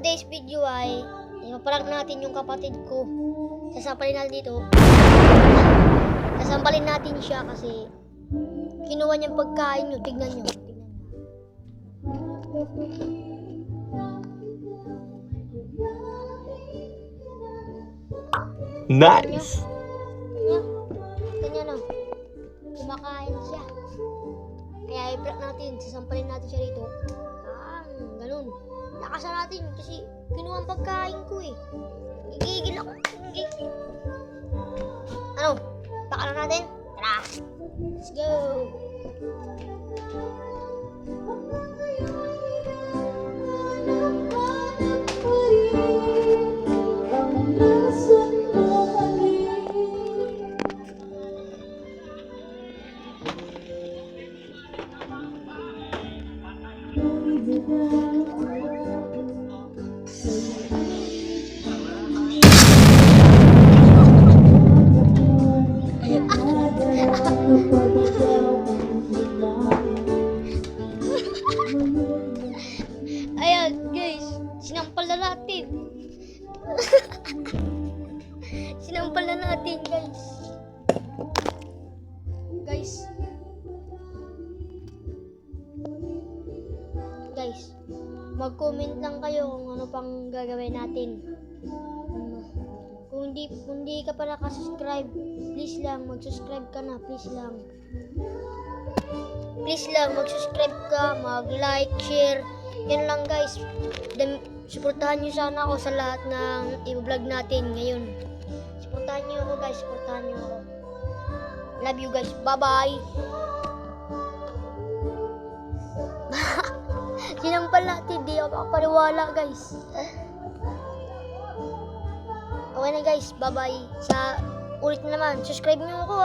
today's video ay ipaparag natin yung kapatid ko. Sasampalin natin dito. Sasampalin natin siya kasi kinuha niyang pagkain nyo. Tignan nyo. Nice! Tignan nyo. Kumakain siya. Kaya i-vlog natin. Sasampalin natin siya dito. Ganun. Lakasan natin kasi kinuha ang pagkain ko eh. Gigigil ako. Gigigil. Ano? Baka na natin? Tara! Let's go! Ayan guys, sinampal na natin. Sinampal na natin guys. Guys, mag-comment lang kayo kung ano pang gagawin natin. Kung hindi ka pa nakasubscribe, please lang, mag-subscribe ka na, please lang. Please lang, mag-subscribe ka, mag-like, share. Yan lang guys. Suportahan nyo sana ako sa lahat ng i-vlog natin ngayon. Suportahan nyo ako guys, suportahan nyo ako. Love you guys, bye-bye. Sinampal natin, di ako makapaniwala guys. Okay na guys, bye-bye. Sa ulit na naman, subscribe nyo ako